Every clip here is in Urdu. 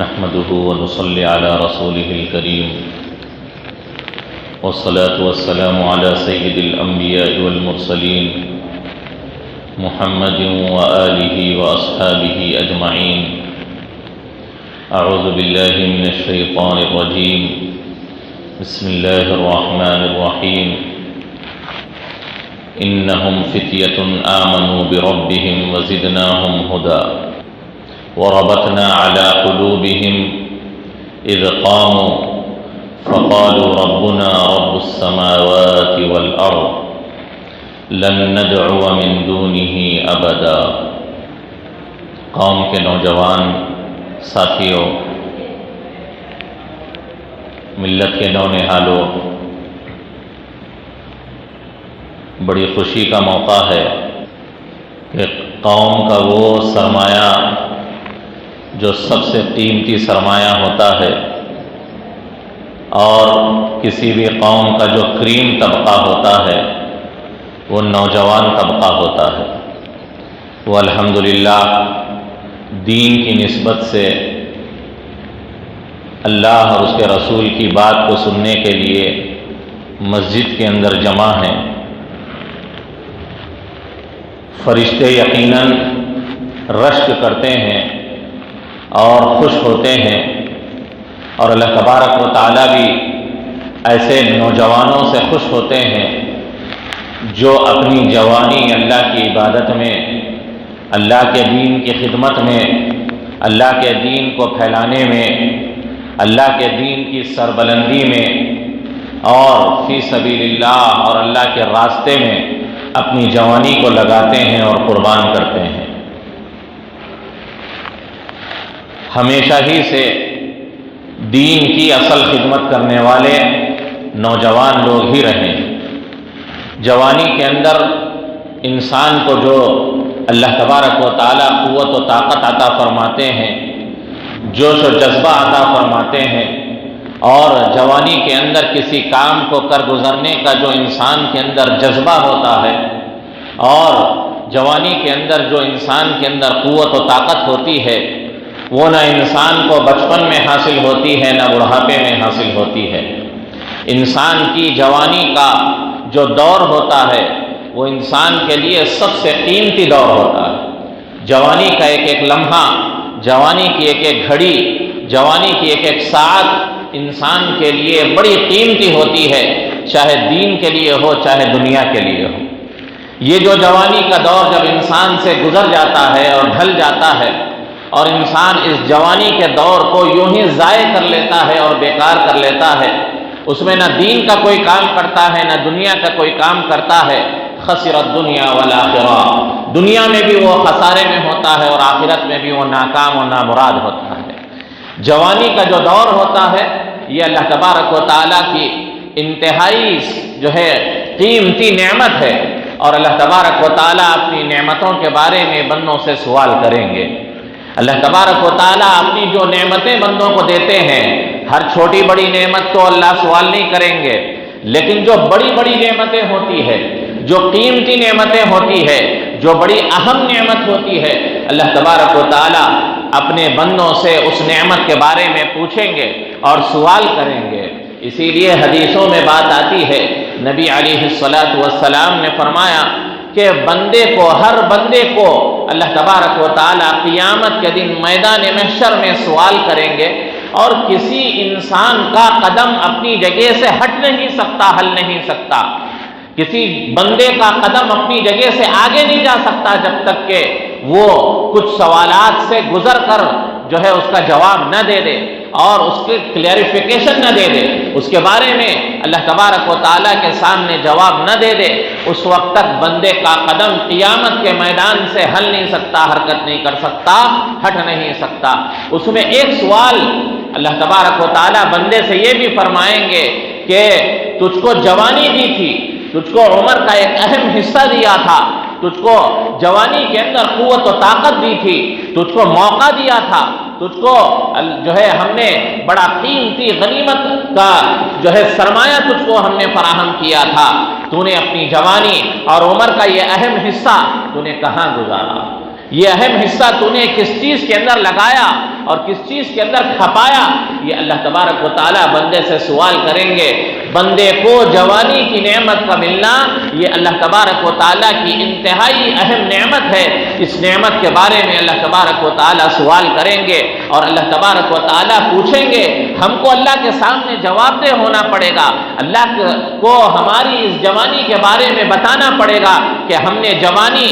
نحمده ونصلي على رسوله الكريم والصلاة والسلام على سيد الأنبياء والمرسلين محمد وآله وأصحابه أجمعين. أعوذ بالله من الشيطان الرجيم. بسم الله الرحمن الرحيم. إنهم فتية آمنوا بربهم وزدناهم هدى وربطنا على قلوبهم إذ قاموا فقالوا ربنا رب السماوات والأرض لن ندعو من دونه أبدا. قوم کے نوجوان ساتھیوں، ملت کے نونہالوں، بڑی خوشی کا موقع ہے کہ قوم کا وہ سرمایہ جو سب سے قیمتی سرمایہ ہوتا ہے اور کسی بھی قوم کا جو کریم طبقہ ہوتا ہے وہ نوجوان طبقہ ہوتا ہے. وہ الحمدللہ دین کی نسبت سے اللہ اور اس کے رسول کی بات کو سننے کے لیے مسجد کے اندر جمع ہیں. فرشتے یقیناً رشک کرتے ہیں اور خوش ہوتے ہیں، اور اللہ تبارک و تعالیٰ بھی ایسے نوجوانوں سے خوش ہوتے ہیں جو اپنی جوانی اللہ کی عبادت میں، اللہ کے دین کی خدمت میں، اللہ کے دین کو پھیلانے میں، اللہ کے دین کی سربلندی میں اور فی سبیل اللہ اور اللہ کے راستے میں اپنی جوانی کو لگاتے ہیں اور قربان کرتے ہیں. ہمیشہ ہی سے دین کی اصل خدمت کرنے والے نوجوان لوگ ہی رہے ہیں. جوانی کے اندر انسان کو جو اللہ تبارک و تعالیٰ قوت و طاقت عطا فرماتے ہیں، جوش و جذبہ عطا فرماتے ہیں، اور جوانی کے اندر کسی کام کو کر گزرنے کا جو انسان کے اندر جذبہ ہوتا ہے، اور جوانی کے اندر جو انسان کے اندر قوت و طاقت ہوتی ہے، وہ نہ انسان کو بچپن میں حاصل ہوتی ہے نہ بڑھاپے میں حاصل ہوتی ہے. انسان کی جوانی کا جو دور ہوتا ہے وہ انسان کے لیے سب سے قیمتی دور ہوتا ہے. جوانی کا ایک ایک لمحہ، جوانی کی ایک ایک گھڑی، جوانی کی ایک ایک ساعت انسان کے لیے بڑی قیمتی ہوتی ہے، چاہے دین کے لیے ہو چاہے دنیا کے لیے ہو. یہ جو جوانی کا دور جب انسان سے گزر جاتا ہے اور ڈھل جاتا ہے اور انسان اس جوانی کے دور کو یوں ہی ضائع کر لیتا ہے اور بیکار کر لیتا ہے، اس میں نہ دین کا کوئی کام کرتا ہے نہ دنیا کا کوئی کام کرتا ہے، خسر الدنیا والآخرہ، دنیا میں بھی وہ خسارے میں ہوتا ہے اور آخرت میں بھی وہ ناکام و نامراد ہوتا ہے. جوانی کا جو دور ہوتا ہے یہ اللہ تبارک و تعالیٰ کی انتہائی جو ہے قیمتی نعمت ہے، اور اللہ تبارک و تعالیٰ اپنی نعمتوں کے بارے میں بندوں سے سوال کریں گے. اللہ تبارک و تعالیٰ اپنی جو نعمتیں بندوں کو دیتے ہیں، ہر چھوٹی بڑی نعمت تو اللہ سوال نہیں کریں گے، لیکن جو بڑی بڑی نعمتیں ہوتی ہے، جو قیمتی نعمتیں ہوتی ہے، جو بڑی اہم نعمت ہوتی ہے، اللہ تبارک و تعالیٰ اپنے بندوں سے اس نعمت کے بارے میں پوچھیں گے اور سوال کریں گے. اسی لیے حدیثوں میں بات آتی ہے، نبی علیہ الصلاۃ والسلام نے فرمایا کہ بندے کو، ہر بندے کو اللہ تبارک و تعالیٰ قیامت کے دن میدان محشر میں سوال کریں گے، اور کسی انسان کا قدم اپنی جگہ سے ہٹ نہیں سکتا، ہل نہیں سکتا. کسی بندے کا قدم اپنی جگہ سے آگے نہیں جا سکتا جب تک کہ وہ کچھ سوالات سے گزر کر جو ہے اس کا جواب نہ دے دے اور اس کی کلیریفیکیشن نہ دے دے، اس کے بارے میں اللہ تبارک و تعالیٰ کے سامنے جواب نہ دے دے. اس وقت تک بندے کا قدم قیامت کے میدان سے ہل نہیں سکتا، حرکت نہیں کر سکتا، ہٹ نہیں سکتا. اس میں ایک سوال اللہ تبارک و تعالیٰ بندے سے یہ بھی فرمائیں گے کہ تجھ کو جوانی دی تھی، تجھ کو عمر کا ایک اہم حصہ دیا تھا، تجھ کو جوانی کے اندر قوت و طاقت دی تھی، تجھ کو موقع دیا تھا، تجھ کو جو ہے ہم نے بڑا قیمتی غنیمت کا جو ہے سرمایہ تجھ کو ہم نے فراہم کیا تھا، تو نے اپنی جوانی اور عمر کا یہ اہم حصہ تو نے کہاں گزارا؟ یہ اہم حصہ تو نے کس چیز کے اندر لگایا اور کس چیز کے اندر کھپایا، یہ اللہ تبارک و تعالیٰ بندے سے سوال کریں گے۔ بندے کو جوانی کی نعمت کا ملنا یہ اللہ تبارک و تعالیٰ کی انتہائی اہم نعمت ہے۔ اس نعمت کے بارے میں اللہ تبارک و تعالیٰ سوال کریں گے اور اللہ تبارک و تعالیٰ پوچھیں گے، ہم کو اللہ کے سامنے جواب دہ ہونا پڑے گا، اللہ کو ہماری اس جوانی کے بارے میں بتانا پڑے گا کہ ہم نے جوانی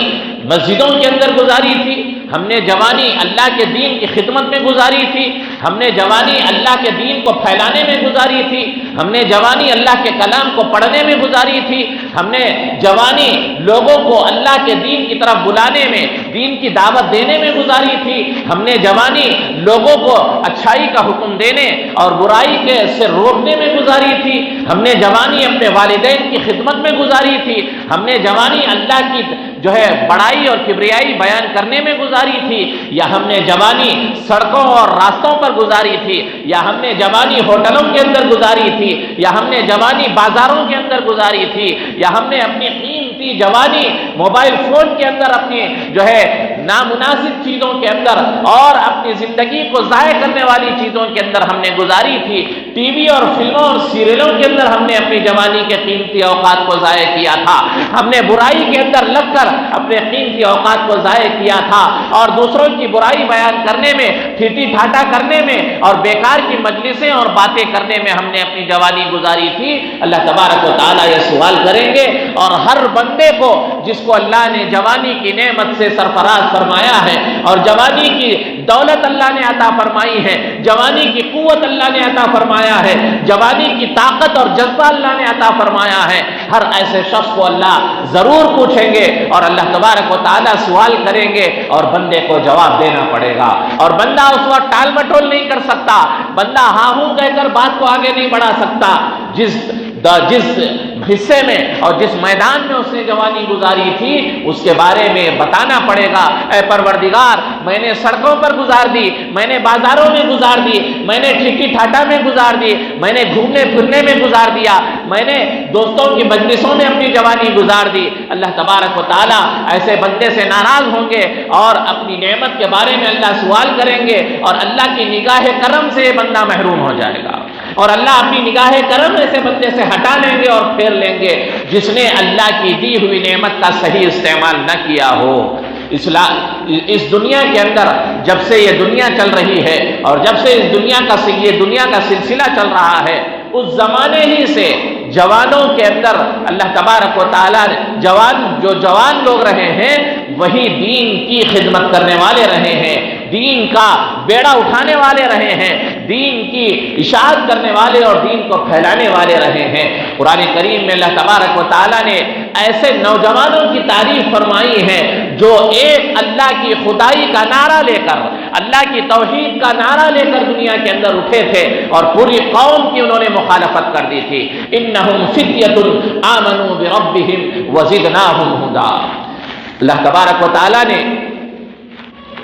مسجدوں کے اندر گزاری تھی، ہم نے جوانی اللہ کے دین کی خدمت میں گزاری تھی، ہم نے جوانی اللہ کے دین کو پھیلانے میں گزاری تھی، ہم نے جوانی اللہ کے کلام کو پڑھنے میں گزاری تھی، ہم نے جوانی لوگوں کو اللہ کے دین کی طرف بلانے میں، دین کی دعوت دینے میں گزاری تھی، ہم نے جوانی لوگوں کو اچھائی کا حکم دینے اور برائی کے سے روکنے میں گزاری تھی، ہم نے جوانی اپنے والدین کی خدمت میں گزاری تھی، ہم نے جوانی اللہ کی جو ہے بڑائی اور کبریائی بیان کرنے میں گزاری تھی، یا ہم نے جوانی سڑکوں اور راستوں پر گزاری تھی، یا ہم نے جوانی ہوٹلوں کے اندر گزاری تھی، یا ہم نے جوانی بازاروں کے اندر گزاری تھی، یا ہم نے اپنی قیمتی جوانی موبائل فون کے اندر اپنی جو ہے نامناسب چیزوں کے اندر اور اپنی زندگی کو ضائع کرنے والی چیزوں کے اندر ہم نے گزاری تھی، ٹی وی اور فلموں اور سیریلوں کے اندر ہم نے اپنی جوانی کے قیمتی اوقات کو ضائع کیا تھا، ہم نے برائی کے اندر لگ کر اپنے قیمتی اوقات کو ضائع کیا تھا اور دوسروں کی برائی بیان کرنے میں، ٹھیٹھی ٹھاٹا کرنے میں اور بیکار کی مجلسیں اور باتیں کرنے میں ہم نے اپنی جوانی گزاری تھی۔ اللہ تبارک و تعالیٰ یہ سوال کریں گے اور ہر بندے کو جس کو اللہ نے جوانی کی نعمت سے سرفراز فرمایا ہے اور جوانی کی دولت اللہ نے عطا فرمائی ہے، جوانی کی قوت اللہ نے عطا فرمایا ہے، جوانی کی طاقت اور جذبہ اللہ نے عطا فرمایا ہے، ہر ایسے شخص کو اللہ ضرور پوچھیں گے اور اللہ تبارک و تعالیٰ سوال کریں گے اور بندے کو جواب دینا پڑے گا، اور بندہ اس وقت ٹال مٹول نہیں کر سکتا، بندہ ہاں ہوں کہہ کر بات کو آگے نہیں بڑھا سکتا۔ جس حصے میں اور جس میدان میں اس نے جوانی گزاری تھی اس کے بارے میں بتانا پڑے گا، اے پروردگار میں نے سڑکوں پر گزار دی، میں نے بازاروں میں گزار دی، میں نے ٹھیٹھی ٹھاٹا میں گزار دی، میں نے گھومنے پھرنے میں گزار دیا، میں نے دوستوں کی مجلسوں میں اپنی جوانی گزار دی۔ اللہ تبارک و تعالیٰ ایسے بندے سے ناراض ہوں گے اور اپنی نعمت کے بارے میں اللہ سوال کریں گے اور اللہ کی نگاہ کرم سے یہ بندہ محروم ہو جائے گا، اور اللہ اپنی نگاہ کرم ایسے بندے سے ہٹا لیں گے اور پھیر لیں گے جس نے اللہ کی دی ہوئی نعمت کا صحیح استعمال نہ کیا ہو۔ اس دنیا کے اندر جب سے یہ دنیا چل رہی ہے اور جب سے یہ دنیا کا سلسلہ چل رہا ہے، اس زمانے ہی سے جوانوں کے اندر اللہ تبارک و تعالیٰ جوان لوگ رہے ہیں وہی دین کی خدمت کرنے والے رہے ہیں، دین کا بیڑا اٹھانے والے رہے ہیں، دین کی اشاعت کرنے والے اور دین کو پھیلانے والے رہے ہیں۔ قرآن کریم میں اللہ تبارک و تعالیٰ نے ایسے نوجوانوں کی تعریف فرمائی ہے جو ایک اللہ کی خدائی کا نعرہ لے کر، اللہ کی توحید کا نعرہ لے کر دنیا کے اندر اٹھے تھے اور پوری قوم کی انہوں نے مخالفت کر دی تھی۔ انہم فتیۃ آمنوا بربہم وزدناہم ھدی۔ اللہ تبارک و تعالیٰ نے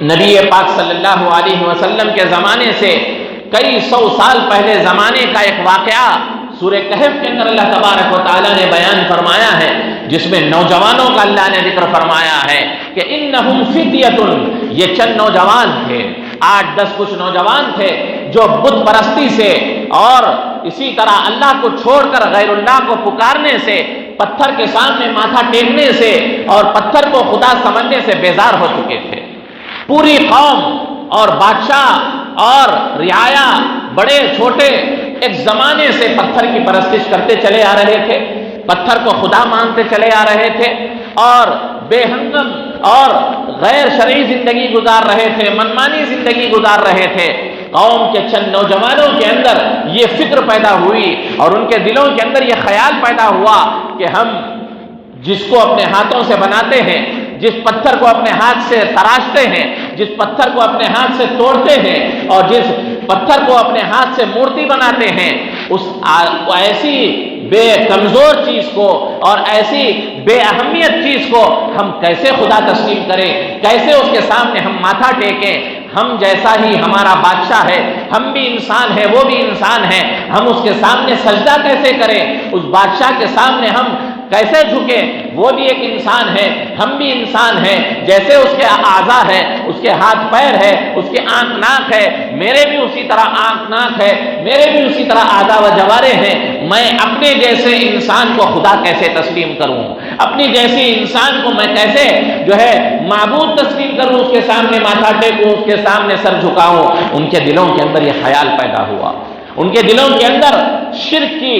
نبی پاک صلی اللہ علیہ وسلم کے زمانے سے کئی سو سال پہلے زمانے کا ایک واقعہ سورہ کہف کے اندر اللہ تبارک و تعالیٰ نے بیان فرمایا ہے، جس میں نوجوانوں کا اللہ نے ذکر فرمایا ہے کہ انہم فتیۃ، یہ چند نوجوان تھے، 8-10 کچھ نوجوان تھے جو بت پرستی سے اور اسی طرح اللہ کو چھوڑ کر غیر اللہ کو پکارنے سے، پتھر کے سامنے ماتھا ٹیکنے سے اور پتھر کو خدا سمجھنے سے بیزار ہو چکے تھے۔ پوری قوم اور بادشاہ اور رعایا بڑے چھوٹے ایک زمانے سے پتھر کی پرستش کرتے چلے آ رہے تھے، پتھر کو خدا مانتے چلے آ رہے تھے اور بے ہنگم اور غیر شرعی زندگی گزار رہے تھے، منمانی زندگی گزار رہے تھے۔ قوم کے چند نوجوانوں کے اندر یہ فکر پیدا ہوئی اور ان کے دلوں کے اندر یہ خیال پیدا ہوا کہ ہم جس کو اپنے ہاتھوں سے بناتے ہیں، جس پتھر کو اپنے ہاتھ سے تراشتے ہیں، جس پتھر کو اپنے ہاتھ سے توڑتے ہیں اور جس پتھر کو اپنے ہاتھ سے مورتی بناتے ہیں، اس ایسی بے کمزور چیز کو اور ایسی بے اہمیت چیز کو ہم کیسے خدا تسلیم کریں، کیسے اس کے سامنے ہم ماتھا ٹیکیں؟ ہم جیسا ہی ہمارا بادشاہ ہے، ہم بھی انسان ہیں، وہ بھی انسان ہے، ہم اس کے سامنے سجدہ کیسے کریں؟ اس بادشاہ کے سامنے ہم کیسے جھکے؟ وہ بھی ایک انسان ہے، ہم بھی انسان ہیں، جیسے اس کے اعضاء ہے، اس کے ہاتھ پیر ہے، اس کے آنکھ ناک ہے، میرے بھی اسی طرح آنکھ ناک ہے، میرے بھی اسی طرح اعضاء و جوارے ہیں۔ میں اپنے جیسے انسان کو خدا کیسے تسلیم کروں؟ اپنی جیسی انسان کو میں کیسے معبود تسلیم کروں، اس کے سامنے ماتھا ٹیکوں، اس کے سامنے سر جھکاؤں؟ ان کے دلوں کے اندر یہ خیال پیدا ہوا، ان کے دلوں کے اندر شرک کی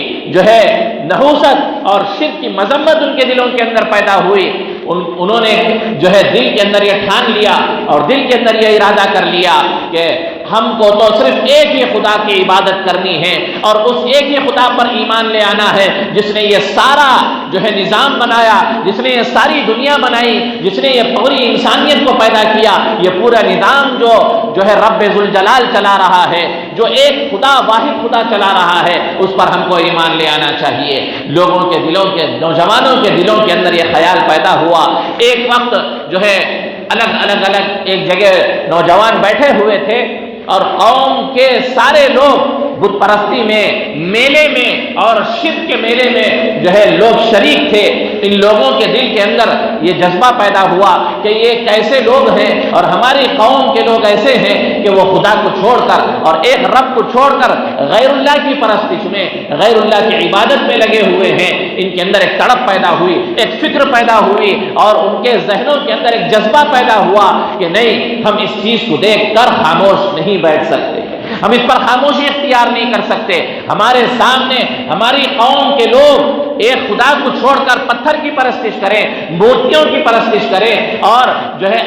نحوست اور شرک کی مذمت ان کے دلوں کے اندر پیدا ہوئی۔ انہوں نے دل کے اندر یہ ٹھان لیا اور دل کے اندر یہ ارادہ کر لیا کہ ہم کو تو صرف ایک ہی خدا کی عبادت کرنی ہے اور اس ایک ہی خدا پر ایمان لے آنا ہے جس نے یہ سارا نظام بنایا، جس نے یہ ساری دنیا بنائی، جس نے یہ پوری انسانیت کو پیدا کیا۔ یہ پورا نظام جو ہے رب ذوالجلال چلا رہا ہے، جو ایک خدا واحد خدا چلا رہا ہے، اس پر ہم کو ایمان لے آنا چاہیے۔ لوگوں کے دلوں کے، نوجوانوں کے دلوں کے اندر یہ خیال پیدا ہوا۔ ایک وقت الگ ایک جگہ نوجوان بیٹھے ہوئے تھے اور قوم کے سارے لوگ بت پرستی میں، میلے میں اور شرک کے میلے میں لوگ شریک تھے۔ ان لوگوں کے دل کے اندر یہ جذبہ پیدا ہوا کہ یہ کیسے لوگ ہیں، اور ہماری قوم کے لوگ ایسے ہیں کہ وہ خدا کو چھوڑ کر اور ایک رب کو چھوڑ کر غیر اللہ کی پرستش میں، غیر اللہ کی عبادت میں لگے ہوئے ہیں۔ ان کے اندر ایک تڑپ پیدا ہوئی، ایک فکر پیدا ہوئی، اور ان کے ذہنوں کے اندر ایک جذبہ پیدا ہوا کہ نہیں، ہم اس چیز کو دیکھ کر خاموش نہیں بیٹھ سکتے، ہم اس پر خاموشی اختیار نہیں کر سکتے۔ ہمارے سامنے ہماری قوم کے لوگ ایک خدا کو چھوڑ کر پتھر کی پرستش کریں، مورتیوں کی پرستش کریں، اور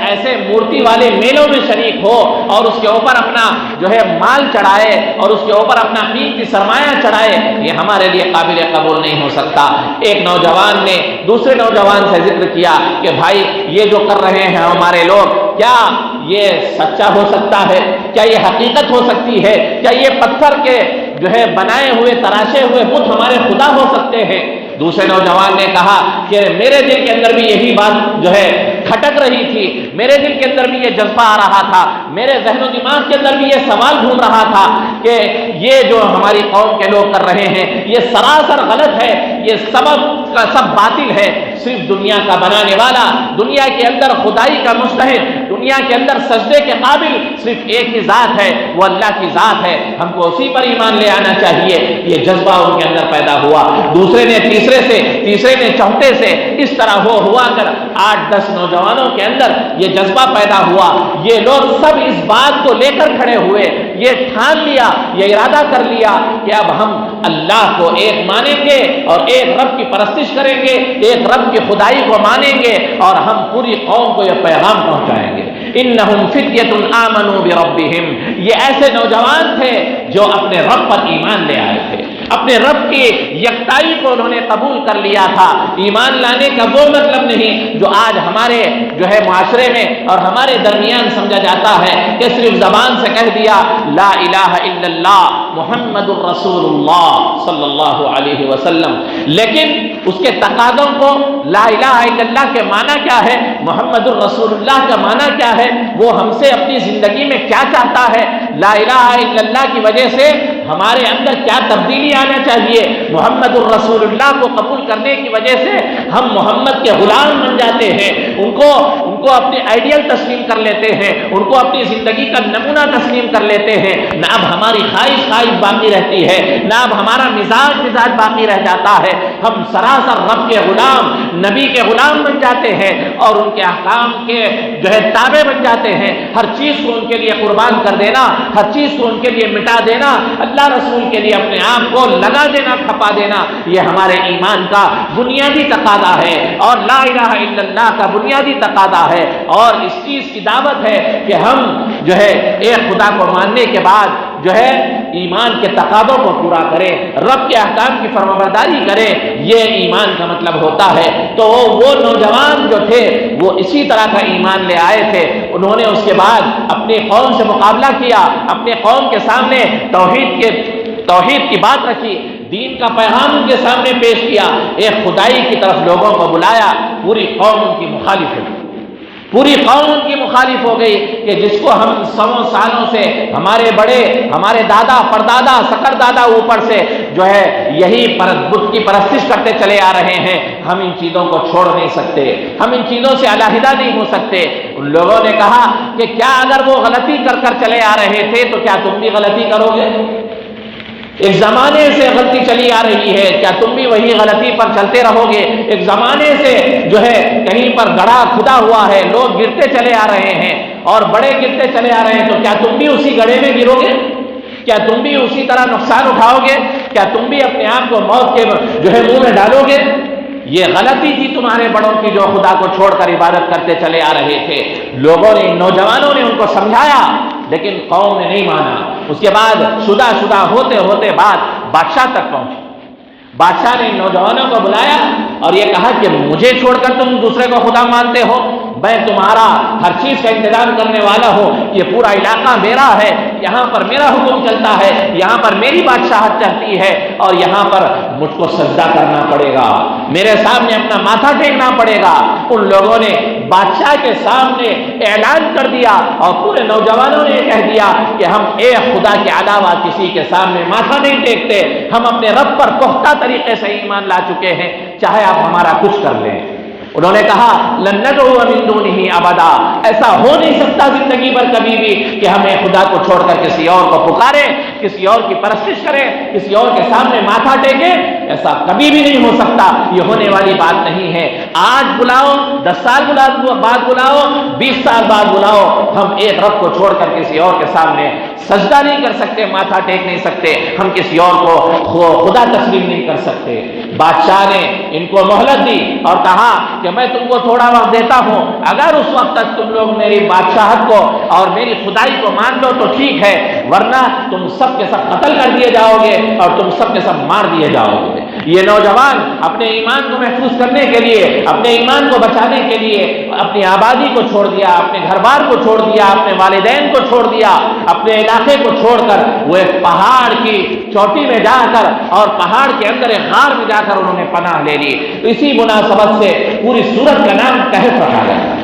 ایسے مورتی والے میلوں میں شریک ہو اور اس کے اوپر اپنا مال چڑھائے اور اس کے اوپر اپنا قیمتی سرمایہ چڑھائے، یہ ہمارے لیے قابل قبول نہیں ہو سکتا۔ ایک نوجوان نے دوسرے نوجوان سے ذکر کیا کہ بھائی، یہ جو کر رہے ہیں ہمارے لوگ، کیا یہ سچا ہو سکتا ہے؟ کیا یہ حقیقت ہو سکتی ہے؟ کیا یہ پتھر کے بنائے ہوئے تراشے ہوئے بت ہمارے خدا ہو سکتے ہیں؟ دوسرے نوجوان نے کہا کہ میرے دل کے اندر بھی یہی بات کھٹک رہی تھی، میرے دل کے اندر بھی یہ جذبہ آ رہا تھا، میرے ذہن و دماغ کے اندر بھی یہ سوال گھوم رہا تھا کہ یہ جو ہماری قوم کے لوگ کر رہے ہیں یہ سراسر غلط ہے، یہ سب باطل ہے۔ صرف دنیا کا بنانے والا، دنیا کے اندر خدائی کا مستحق، دنیا کے اندر سجدے کے قابل صرف ایک ہی ذات ہے، وہ اللہ کی ذات ہے، ہم کو اسی پر ایمان لے آنا چاہیے۔ یہ جذبہ ان کے اندر پیدا ہوا۔ دوسرے نے تیسرے نے چوتھے سے، اس طرح ہوا کر 8-10 نوجوانوں کے اندر یہ جذبہ پیدا ہوا۔ یہ لوگ سب اس بات کو لے کر کھڑے ہوئے، یہ ٹھان لیا، یہ ارادہ کر لیا کہ اب ہم اللہ کو ایک مانیں گے اور ایک رب کی پرستش کریں گے، ایک رب کی خدائی کو مانیں گے، اور ہم پوری قوم کو یہ پیغام پہنچائیں گے۔ انہم فتیۃ آمنوا بربہم، یہ ایسے نوجوان تھے جو اپنے رب پر ایمان لے آئے تھے، اپنے رب کی یکتائی کو انہوں نے قبول کر لیا تھا۔ ایمان لانے کا وہ مطلب نہیں جو آج ہمارے معاشرے میں اور ہمارے درمیان سمجھا جاتا ہے کہ صرف زبان سے کہہ دیا لا الہ الا اللہ محمد الرسول اللہ صلی اللہ علیہ وسلم، لیکن اس کے تقاضوں کو، لا الہ الا اللہ کے معنی کیا ہے، محمد الرسول اللہ کا معنی کیا ہے، وہ ہم سے اپنی زندگی میں کیا چاہتا ہے، لا الہ الا اللہ کی وجہ سے ہمارے اندر کیا تبدیلی آنا چاہیے، محمد الرسول اللہ کو قبول کرنے کی وجہ سے ہم محمد کے غلام بن جاتے ہیں، ان کو اپنے آئیڈیل تسلیم کر لیتے ہیں، ان کو اپنی زندگی کا نمونہ تسلیم کر لیتے ہیں۔ نہ اب ہماری خواہش باقی رہتی ہے، نہ اب ہمارا مزاج باقی رہ جاتا ہے، ہم سراسر رب کے غلام، نبی کے غلام بن جاتے ہیں اور ان کے احکام کے تابع بن جاتے ہیں۔ ہر چیز کو ان کے لیے قربان کر دینا، ہر چیز کو ان کے لیے مٹا دینا، اللہ رسول کے لیے اپنے آپ کو لگا دینا، کھپا دینا، یہ ہمارے ایمان کا بنیادی تقاضا ہے اور لا الہ الا اللہ کا بنیادی تقاضا ہے، اور اس چیز کی دعوت ہے کہ ہم ایک خدا کو ماننے کے بعد ایمان کے تقاضوں کو پورا کریں، رب کے احکام کی فرمانبرداری کریں، یہ ایمان کا مطلب ہوتا ہے۔ تو وہ نوجوان جو تھے وہ اسی طرح کا ایمان لے آئے تھے۔ انہوں نے اس کے بعد اپنی قوم سے مقابلہ کیا، اپنے قوم کے سامنے توحید کی بات رکھی، دین کا پیغام ان کے سامنے پیش کیا، ایک خدائی کی طرف لوگوں کو بلایا، پوری قوم ان کی مخالف ہوئی۔ پوری قوم ان کی مخالف ہو گئی کہ جس کو ہم 100 سالوں سے ہمارے بڑے، ہمارے دادا پردادا سکر دادا اوپر سے جو ہے یہی بت کی پرستش کرتے چلے آ رہے ہیں، ہم ان چیزوں کو چھوڑ نہیں سکتے، ہم ان چیزوں سے علیحدہ نہیں ہو سکتے۔ ان لوگوں نے کہا کہ کیا اگر وہ غلطی کر کر چلے آ رہے تھے تو کیا تم بھی غلطی کرو گے؟ ایک زمانے سے غلطی چلی آ رہی ہے، کیا تم بھی وہی غلطی پر چلتے رہو گے؟ ایک زمانے سے جو ہے کہیں پر گڑھا کھدا ہوا ہے، لوگ گرتے چلے آ رہے ہیں اور بڑے گرتے چلے آ رہے ہیں، تو کیا تم بھی اسی گڑھے میں گرو گے؟ کیا تم بھی اسی طرح نقصان اٹھاؤ گے؟ کیا تم بھی اپنے آپ کو موت کے جو ہے منہ میں ڈالو گے؟ یہ غلطی تھی تمہارے بڑوں کی جو خدا کو چھوڑ کر عبادت کرتے چلے آ رہے تھے۔ لوگوں نے، نوجوانوں نے ان کو سمجھایا، لیکن قوم نے نہیں مانا۔ اس کے بعد شدہ ہوتے ہوتے بات بادشاہ تک پہنچی۔ بادشاہ نے نوجوانوں کو بلایا اور یہ کہا کہ مجھے چھوڑ کر تم دوسرے کو خدا مانتے ہو، میں تمہارا ہر چیز کا انتظام کرنے والا ہوں، یہ پورا علاقہ میرا ہے، یہاں پر میرا حکم چلتا ہے، یہاں پر میری بادشاہت چلتی ہے اور یہاں پر مجھ کو سجدہ کرنا پڑے گا، میرے سامنے اپنا ماتھا ٹیکنا پڑے گا۔ ان لوگوں نے بادشاہ کے سامنے اعلان کر دیا اور پورے نوجوانوں نے کہہ دیا کہ ہم ایک خدا کے علاوہ کسی کے سامنے ماتھا نہیں ٹیکتے، ہم اپنے رب پر پختہ طریقے سے ایمان لا چکے ہیں، چاہے آپ ہمارا کچھ کر لیں۔ انہوں نے کہا لن ندعو من دونہ ابدا، ایسا ہو نہیں سکتا زندگی بھر کبھی بھی کہ ہمیں خدا کو چھوڑ کر کسی اور کو پکارے، کسی اور کی پرستش کرے، کسی اور کے سامنے ماتھا ٹیکے، ایسا کبھی بھی نہیں ہو سکتا، یہ ہونے والی بات نہیں ہے۔ آج بلاؤ، 10 سال بعد بلاؤ، 20 سال بعد بلاؤ، ہم ایک رب کو چھوڑ کر کسی اور کے سامنے سجدہ نہیں کر سکتے، ماتھا ٹیک نہیں سکتے، ہم کسی اور کو خدا تسلیم نہیں کر سکتے۔ بادشاہ نے ان کو مہلت دی اور کہا کہ میں تم کو تھوڑا وقت دیتا ہوں، اگر اس وقت تک تم لوگ میری بادشاہت کو اور میری خدائی کو مان لو تو ٹھیک ہے، ورنہ تم سب کے سب قتل کر دیے جاؤ گے اور تم سب کے سب مار دیے جاؤ گے۔ یہ نوجوان اپنے ایمان کو محفوظ کرنے کے لیے، اپنے ایمان کو بچانے کے لیے اپنی آبادی کو چھوڑ دیا، اپنے گھر بار کو چھوڑ دیا، اپنے والدین کو چھوڑ دیا، اپنے علاقے کو چھوڑ کر وہ ایک پہاڑ کی چوٹی میں جا کر اور پہاڑ کے اندر ایک غار میں جا کر انہوں نے پناہ لے لی۔ اسی مناسبت سے پوری سورت کا نام کہف رکھا گیا۔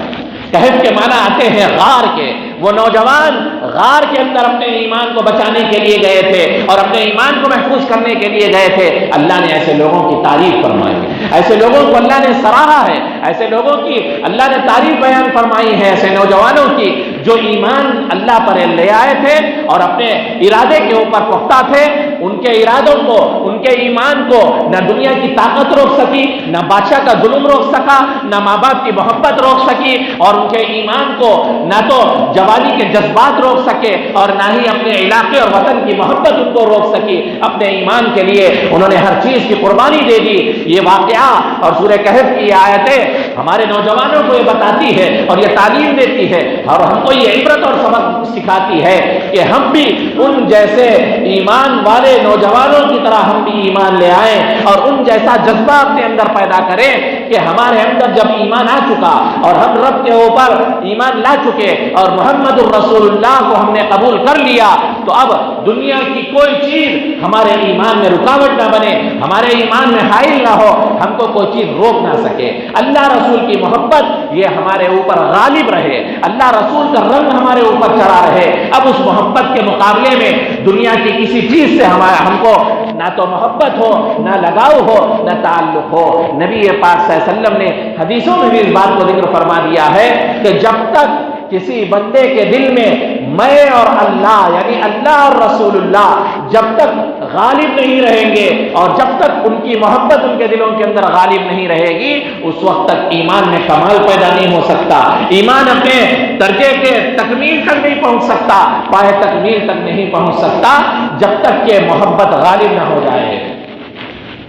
کہف کے معنی آتے ہیں غار کے۔ وہ نوجوان غار کے اندر اپنے ایمان کو بچانے کے لیے گئے تھے اور اپنے ایمان کو محفوظ کرنے کے لیے گئے تھے۔ اللہ نے ایسے لوگوں کی تعریف فرمائی ہے، ایسے لوگوں کو اللہ نے سراہا ہے، ایسے لوگوں کی اللہ نے تعریف بیان فرمائی ہے، ایسے نوجوانوں کی جو ایمان اللہ پر لے آئے تھے اور اپنے ارادے کے اوپر پختہ تھے۔ ان کے ارادوں کو، ان کے ایمان کو نہ دنیا کی طاقت روک سکی، نہ بادشاہ کا ظلم روک سکا، نہ ماں باپ کی محبت روک سکی، اور ان کے ایمان کو نہ تو جوانی کے جذبات روک سکے اور نہ ہی اپنے علاقے اور وطن کی محبت ان کو روک سکی۔ اپنے ایمان کے لیے انہوں نے ہر چیز کی قربانی دے دی۔ یہ واقعہ اور سورہ کہف کی آیتیں ہمارے نوجوانوں کو یہ بتاتی ہے اور یہ تعلیم دیتی ہے اور ہم کو یہ عبرت اور سبق سکھاتی ہے کہ ہم بھی ان جیسے ایمان والے نوجوانوں کی طرح ہم بھی ایمان لے آئیں اور ان جیسا جذبہ اپنے اندر پیدا کریں کہ ہمارے اندر جب ایمان آ چکا اور ہم رب کے اوپر ایمان لا چکے اور محمد الرسول اللہ کو ہم نے قبول کر لیا، تو اب دنیا کی کوئی چیز ہمارے ایمان میں رکاوٹ نہ بنے، ہمارے ایمان میں حائل نہ ہو، ہم کو کوئی چیز روک نہ سکے۔ اللہ رسول کی محبت یہ ہمارے اوپر غالب رہے، اللہ رسول کا رنگ ہمارے اوپر چڑھا رہے۔ اب اس محبت کے مقابلے میں دنیا کی کسی چیز سے ہم کو نہ تو محبت ہو، نہ لگاؤ ہو، نہ تعلق ہو۔ نبی پاک صلی اللہ علیہ وسلم نے حدیثوں میں بھی اس بات کو ذکر فرما دیا ہے کہ جب تک کسی بندے کے دل میں میں اور اللہ یعنی اللہ اور رسول اللہ جب تک غالب نہیں رہیں گے اور جب تک ان کی محبت ان کے دلوں کے اندر غالب نہیں رہے گی، اس وقت تک ایمان میں کمال پیدا نہیں ہو سکتا، ایمان اپنے درجے کے تکمیل تک نہیں پہنچ سکتا، پائے تکمیل تک نہیں پہنچ سکتا جب تک کہ محبت غالب نہ ہو جائے۔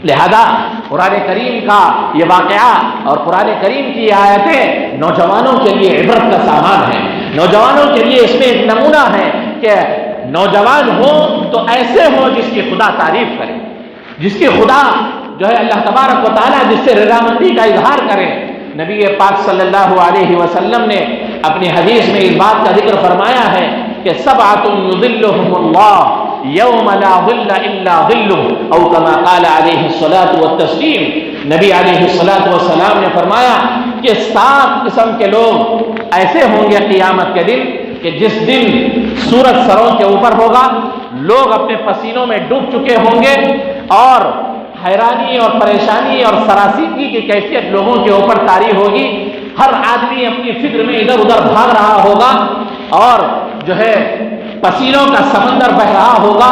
لہذا قرآن کریم کا یہ واقعہ اور قرآن کریم کی آیتیں نوجوانوں کے لیے عبرت کا سامان ہے، نوجوانوں کے لیے اس میں ایک نمونہ ہے کہ نوجوان ہو تو ایسے ہو جس کی خدا تعریف کرے، جس کی خدا جو ہے اللہ تبارک و تعالیٰ جس سے رضامندی کا اظہار کرے۔ نبی پاک صلی اللہ علیہ وسلم نے اپنی حدیث میں اس بات کا ذکر فرمایا ہے کہ سبعۃ یظلھم اللہ یوم لا ظل الا ظلہ، او کما قال علیہ الصلاۃ والتسلیم۔ نبی علیہ الصلاۃ والسلام نے فرمایا کہ 7 قسم کے لوگ ایسے ہوں گے قیامت کے دن کہ جس دن سورج سروں کے اوپر ہوگا، لوگ اپنے پسینوں میں ڈوب چکے ہوں گے، اور حیرانی اور پریشانی اور سراسیمگی کی کیفیت لوگوں کے اوپر طاری ہوگی۔ ہر آدمی اپنی فکر میں ادھر ادھر بھاگ رہا ہوگا، اور جو ہے پسینوں کا سمندر بہہ رہا ہوگا۔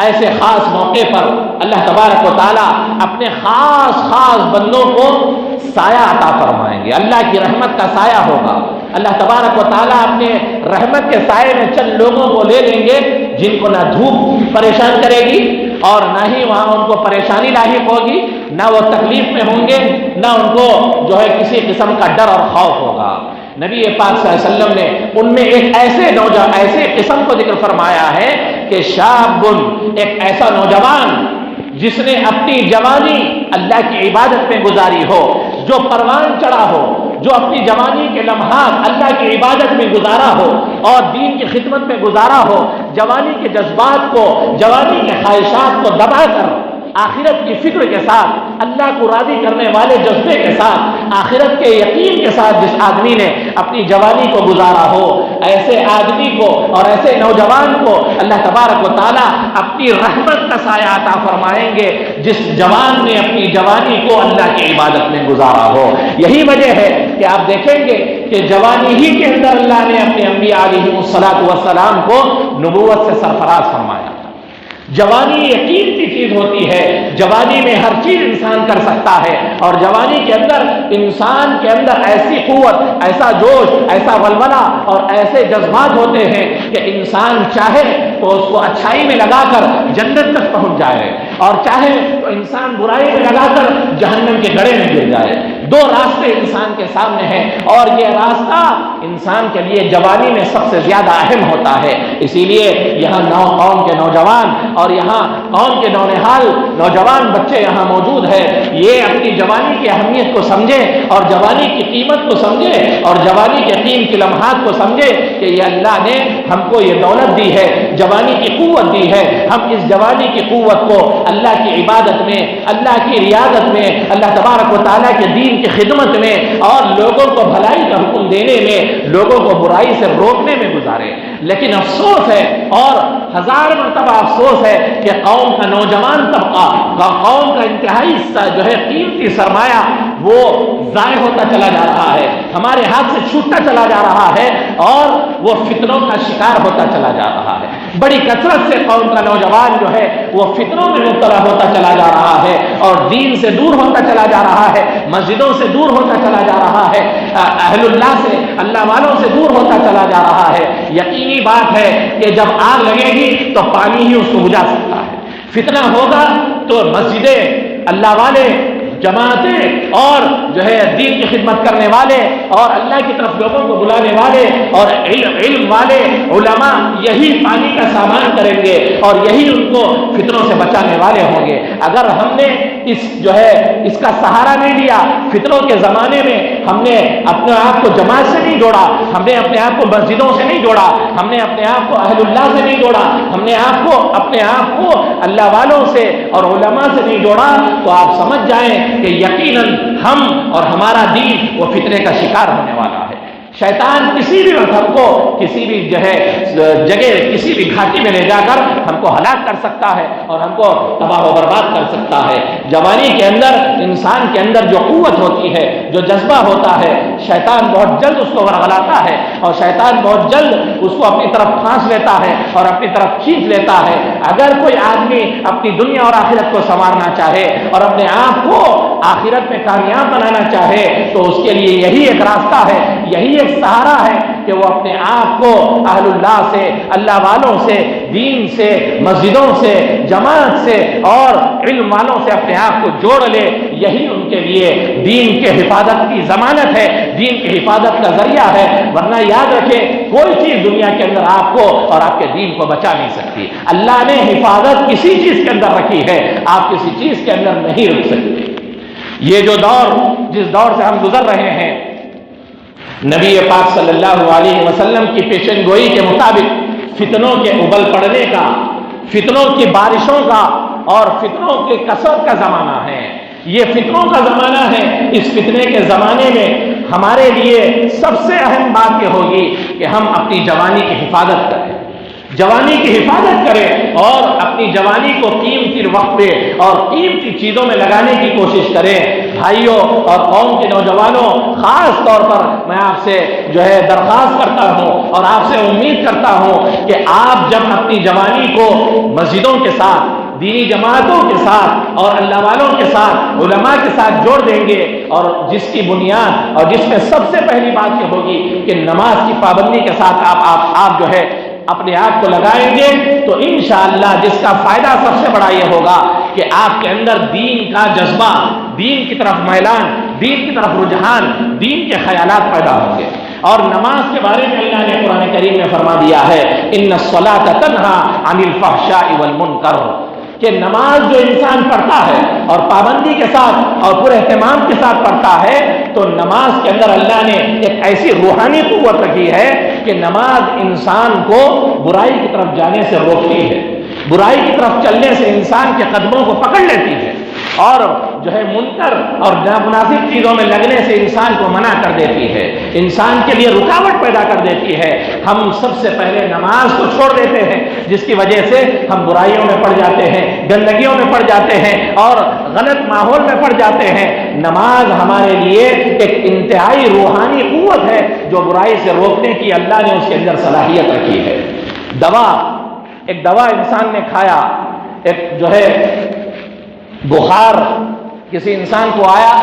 ایسے خاص موقع پر اللہ تبارک و تعالیٰ اپنے خاص بندوں کو سایہ عطا فرمائیں گے، اللہ کی رحمت کا سایہ ہوگا۔ اللہ تبارک و تعالیٰ اپنے رحمت کے سائے میں چند لوگوں کو لے لیں گے جن کو نہ دھوپ پریشان کرے گی، اور نہ ہی وہاں ان کو پریشانی لاحق ہوگی، نہ وہ تکلیف میں ہوں گے، نہ ان کو جو ہے کسی قسم کا ڈر اور خوف ہوگا۔ نبی پاک صلی اللہ علیہ وسلم نے ان میں ایک ایسے قسم کو ذکر فرمایا ہے کہ شاب، ایک ایسا نوجوان جس نے اپنی جوانی اللہ کی عبادت میں گزاری ہو، جو پروان چڑھا ہو، جو اپنی جوانی کے لمحات اللہ کی عبادت میں گزارا ہو اور دین کی خدمت میں گزارا ہو، جوانی کے جذبات کو، جوانی کے خواہشات کو دبا کر آخرت کی فکر کے ساتھ، اللہ کو راضی کرنے والے جذبے کے ساتھ، آخرت کے یقین کے ساتھ جس آدمی نے اپنی جوانی کو گزارا ہو، ایسے آدمی کو اور ایسے نوجوان کو اللہ تبارک و تعالیٰ اپنی رحمت کا سایہ عطا فرمائیں گے جس جوان نے اپنی جوانی کو اللہ کی عبادت میں گزارا ہو۔ یہی وجہ ہے کہ آپ دیکھیں گے کہ جوانی ہی کے اندر اللہ نے اپنے انبیاء علیہ الصلاۃ والسلام کو نبوت سے سرفراز فرمایا۔ جوانی ایک قیمتی چیز ہوتی ہے، جوانی میں ہر چیز انسان کر سکتا ہے، اور جوانی کے اندر انسان کے اندر ایسی قوت، ایسا جوش، ایسا ولولہ اور ایسے جذبات ہوتے ہیں کہ انسان چاہے تو اس کو اچھائی میں لگا کر جنت تک پہنچ جائے، اور چاہے تو انسان برائی میں لگا کر جہنم کے گڑھے میں گر جائے۔ دو راستے انسان کے سامنے ہیں، اور یہ راستہ انسان کے لیے جوانی میں سب سے زیادہ اہم ہوتا ہے۔ اسی لیے یہاں قوم کے نوجوان اور یہاں قوم کے نونہال نوجوان بچے یہاں موجود ہیں، یہ اپنی جوانی کی اہمیت کو سمجھے اور جوانی کی قیمت کو سمجھے اور جوانی کے قیمتی لمحات کو سمجھے کہ یہ اللہ نے ہم کو یہ دولت دی ہے، جوانی کی قوت دی ہے، ہم اس جوانی کی قوت کو اللہ کی عبادت میں، اللہ کی ریاضت میں، اللہ تبارک و تعالیٰ کے دین کی خدمت میں اور لوگوں کو بھلائی کا حکم دینے میں، لوگوں کو برائی سے روکنے میں گزارے۔ لیکن افسوس ہے، اور ہزار مرتبہ افسوس ہے کہ قوم کا نوجوان طبقہ، قوم کا انتہائی جو ہے قیمتی سرمایہ وہ ضائع ہوتا چلا جا رہا ہے، ہمارے ہاتھ سے چھوٹتا چلا جا رہا ہے، اور وہ فتنوں کا شکار ہوتا چلا جا رہا ہے۔ بڑی کثرت سے قوم کا نوجوان جو ہے وہ فتنوں میں مبتلا ہوتا چلا جا رہا ہے، اور دین سے دور ہوتا چلا جا رہا ہے، مسجدوں سے دور ہوتا چلا جا رہا ہے، اہل اللہ سے، اللہ والوں سے دور ہوتا چلا جا رہا ہے۔ یقینی بات ہے کہ جب آگ لگے گی تو پانی ہی اس کو بجھا سکتا ہے۔ فتنہ ہوگا تو مسجدیں، اللہ والے، جماعتیں اور جو ہے دین کی خدمت کرنے والے اور اللہ کی طرف لوگوں کو بلانے والے اور علم والے علماء یہی پانی کا سامان کریں گے اور یہی ان کو فتنوں سے بچانے والے ہوں گے۔ اگر ہم نے اس کا سہارا نہیں لیا، فتنوں کے زمانے میں ہم نے اپنے آپ کو جماعت سے نہیں جوڑا، ہم نے اپنے آپ کو مسجدوں سے نہیں جوڑا، ہم نے اپنے آپ کو اہل اللہ سے نہیں جوڑا، ہم نے اپنے آپ کو اللہ والوں سے اور علماء سے نہیں جوڑا، تو آپ سمجھ جائیں کہ یقیناً ہم اور ہمارا دین وہ فتنے کا شکار ہونے والا ہے۔ شیطان کسی بھی وقت ہم کو کسی بھی جگہ کسی بھی گھاٹی میں لے جا کر ہم کو ہلاک کر سکتا ہے اور ہم کو تباہ و برباد کر سکتا ہے۔ جوانی کے اندر انسان کے اندر جو قوت ہوتی ہے، جو جذبہ ہوتا ہے، شیطان بہت جلد اس کو ورغلاتا ہے اور شیطان بہت جلد اس کو اپنی طرف پھانس لیتا ہے اور اپنی طرف کھینچ لیتا ہے۔ اگر کوئی آدمی اپنی دنیا اور آخرت کو سنوارنا چاہے اور اپنے آپ کو آخرت میں کامیاب بنانا چاہے تو اس کے لیے یہی ایک راستہ ہے، یہی ایک سہارا ہے کہ وہ اپنے آپ کو اہل اللہ سے، اللہ والوں سے، دین سے، مسجدوں سے، جماعت سے اور علم والوں سے اپنے آپ کو جوڑ لے۔ یہی ان کے لیے دین کے حفاظت کی ضمانت ہے، دین کی حفاظت کا ذریعہ ہے، ورنہ یاد رکھیں کوئی چیز دنیا کے اندر آپ کو اور آپ کے دین کو بچا نہیں سکتی۔ اللہ نے حفاظت کسی چیز کے اندر رکھی ہے، آپ کسی چیز کے اندر نہیں رک سکتے۔ یہ جو جس دور سے ہم گزر رہے ہیں، نبی پاک صلی اللہ علیہ وسلم کی پیشن گوئی کے مطابق فتنوں کے ابل پڑنے کا، فتنوں کی بارشوں کا اور فتنوں کے کثرت کا زمانہ ہے۔ یہ فتنوں کا زمانہ ہے. اس فتنے کے زمانے میں ہمارے لیے سب سے اہم بات یہ ہوگی کہ ہم اپنی جوانی کی حفاظت کریں، جوانی کی حفاظت کریں اور اپنی جوانی کو قیمتی وقفے اور قیمتی چیزوں میں لگانے کی کوشش کریں. بھائیوں اور قوم کے نوجوانوں، خاص طور پر میں آپ سے درخواست کرتا ہوں اور آپ سے امید کرتا ہوں کہ آپ جب اپنی جوانی کو مسجدوں کے ساتھ، دینی جماعتوں کے ساتھ اور اللہ والوں کے ساتھ، علماء کے ساتھ جوڑ دیں گے، اور جس کی بنیاد اور جس میں سب سے پہلی بات یہ ہوگی کہ نماز کی پابندی کے ساتھ آپ اپنے آپ کو لگائیں گے، تو انشاءاللہ جس کا فائدہ سب سے بڑا یہ ہوگا کہ آپ کے اندر دین کا جذبہ، دین کی طرف میلان، دین کی طرف رجحان، دین کے خیالات پیدا ہوں گے. اور نماز کے بارے میں اللہ نے قرآن کریم میں فرما دیا ہے ان الصلاۃ تنہی عن الفحشاء والمنکر، کہ نماز جو انسان پڑھتا ہے اور پابندی کے ساتھ اور پورے اہتمام کے ساتھ پڑھتا ہے، تو نماز کے اندر اللہ نے ایک ایسی روحانی قوت رکھی ہے کہ نماز انسان کو برائی کی طرف جانے سے روکتی ہے، برائی کی طرف چلنے سے انسان کے قدموں کو پکڑ لیتی ہے، اور منکر اور نامناسب چیزوں میں لگنے سے انسان کو منع کر دیتی ہے، انسان کے لیے رکاوٹ پیدا کر دیتی ہے. ہم سب سے پہلے نماز کو چھوڑ دیتے ہیں، جس کی وجہ سے ہم برائیوں میں پڑ جاتے ہیں، گندگیوں میں پڑ جاتے ہیں اور غلط ماحول میں پڑ جاتے ہیں. نماز ہمارے لیے ایک انتہائی روحانی قوت ہے جو برائی سے روکنے کی اللہ نے اس کے اندر صلاحیت رکھی ہے. ایک دوا انسان نے کھایا، ایک بخار کسی انسان کو آیا،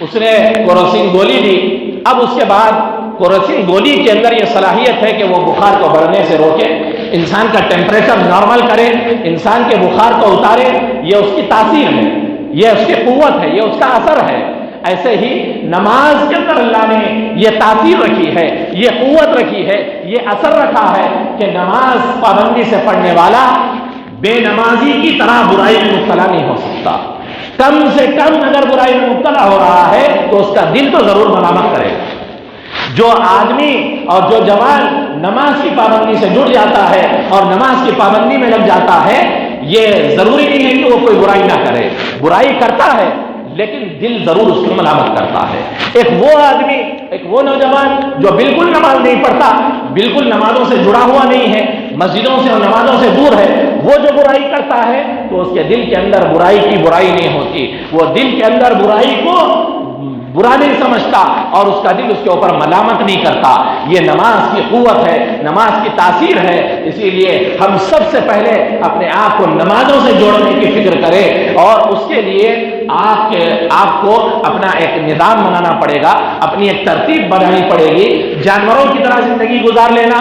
اس نے کیروسین گولی دی. اب اس کے بعد کیروسین گولی کے اندر یہ صلاحیت ہے کہ وہ بخار کو بڑھنے سے روکے، انسان کا ٹیمپریچر نارمل کرے، انسان کے بخار کو اتارے. یہ اس کی تاثیر ہے، یہ اس کی قوت ہے، یہ اس کا اثر ہے. ایسے ہی نماز کے اندر اللہ نے یہ تاثیر رکھی ہے، یہ قوت رکھی ہے، یہ اثر رکھا ہے کہ نماز پابندی سے پڑھنے والا بے نمازی کی طرح برائی میں مبتلا نہیں ہو سکتا. کم سے کم اگر برائی میں مبتلا ہو رہا ہے تو اس کا دل تو ضرور ملامت کرے گا. جو آدمی اور جو جوان نماز کی پابندی سے جڑ جاتا ہے اور نماز کی پابندی میں لگ جاتا ہے، یہ ضروری نہیں ہے کہ وہ کوئی برائی نہ کرے، برائی کرتا ہے لیکن دل ضرور اس کو ملامت کرتا ہے. ایک وہ آدمی، ایک وہ نوجوان جو بالکل نماز نہیں پڑھتا، بالکل نمازوں سے جڑا ہوا نہیں ہے، مسجدوں سے اور نمازوں سے دور ہے، وہ جو برائی کرتا ہے تو اس کے دل کے اندر برائی کی برائی نہیں ہوتی، وہ دل کے اندر برائی کو برا نہیں سمجھتا اور اس کا دل اس کے اوپر ملامت نہیں کرتا. یہ نماز کی قوت ہے، نماز کی تاثیر ہے. اسی لیے ہم سب سے پہلے اپنے آپ کو نمازوں سے جوڑنے کی فکر کریں، اور اس کے لیے آپ کو اپنا ایک نظام بنانا پڑے گا، اپنی ایک ترتیب بنانی پڑے گی. جانوروں کی طرح زندگی گزار لینا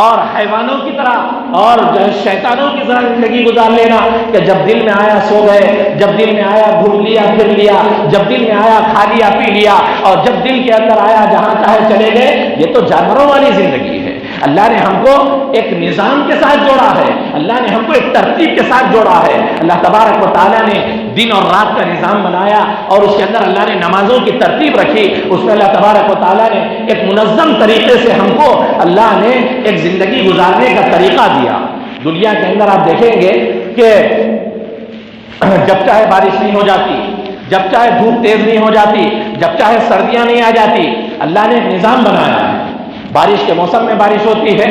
اور حیوانوں کی طرح اور شیطانوں کی طرح زندگی گزار لینا کہ جب دل میں آیا سو گئے، جب دل میں آیا گھوم لیا پھر لیا، جب دل میں آیا کھا لیا پی لیا، اور جب دل کے اندر آیا جہاں چاہے چلے گئے. یہ تو جانوروں والی زندگی ہے. اللہ نے ہم کو ایک نظام کے ساتھ جوڑا ہے، اللہ نے ہم کو ایک ترتیب کے ساتھ جوڑا ہے. اللہ تبارک و تعالیٰ نے دن اور رات کا نظام بنایا اور اس کے اندر اللہ نے نمازوں کی ترتیب رکھی. اس میں اللہ تبارک و تعالیٰ نے ایک منظم طریقے سے ہم کو اللہ نے ایک زندگی گزارنے کا طریقہ دیا. دنیا کے اندر آپ دیکھیں گے کہ جب چاہے بارش نہیں ہو جاتی، جب چاہے دھوپ تیز نہیں ہو جاتی، جب چاہے سردیاں نہیں آ جاتی. اللہ نے ایک نظام بنایا ہے. بارش کے موسم میں بارش ہوتی ہے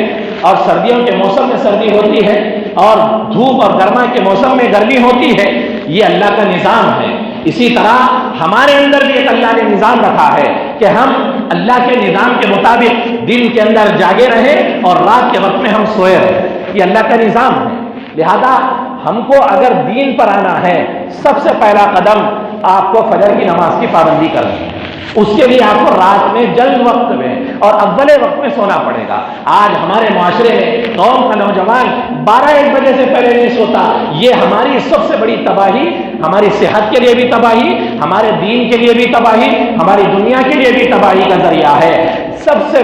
اور سردیوں کے موسم میں سردی ہوتی ہے اور دھوپ اور گرما کے موسم میں گرمی ہوتی ہے. یہ اللہ کا نظام ہے. اسی طرح ہمارے اندر بھی ایک اللہ نے نظام رکھا ہے کہ ہم اللہ کے نظام کے مطابق دن کے اندر جاگے رہیں اور رات کے وقت میں ہم سوئے رہیں. یہ اللہ کا نظام ہے. لہذا ہم کو اگر دین پر آنا ہے، سب سے پہلا قدم آپ کو فجر کی نماز کی پابندی کرنی ہے. اس کے لیے آپ کو رات میں جلد وقت میں اور اول وقت میں سونا پڑے گا. آج ہمارے معاشرے میں قوم کا نوجوان 12-1 بجے سے پہلے نہیں سوتا. یہ ہماری سب سے بڑی تباہی، ہماری صحت کے لیے بھی تباہی، ہمارے دین کے لیے بھی تباہی، ہماری دنیا کے لیے بھی تباہی کا ذریعہ ہے. سب سے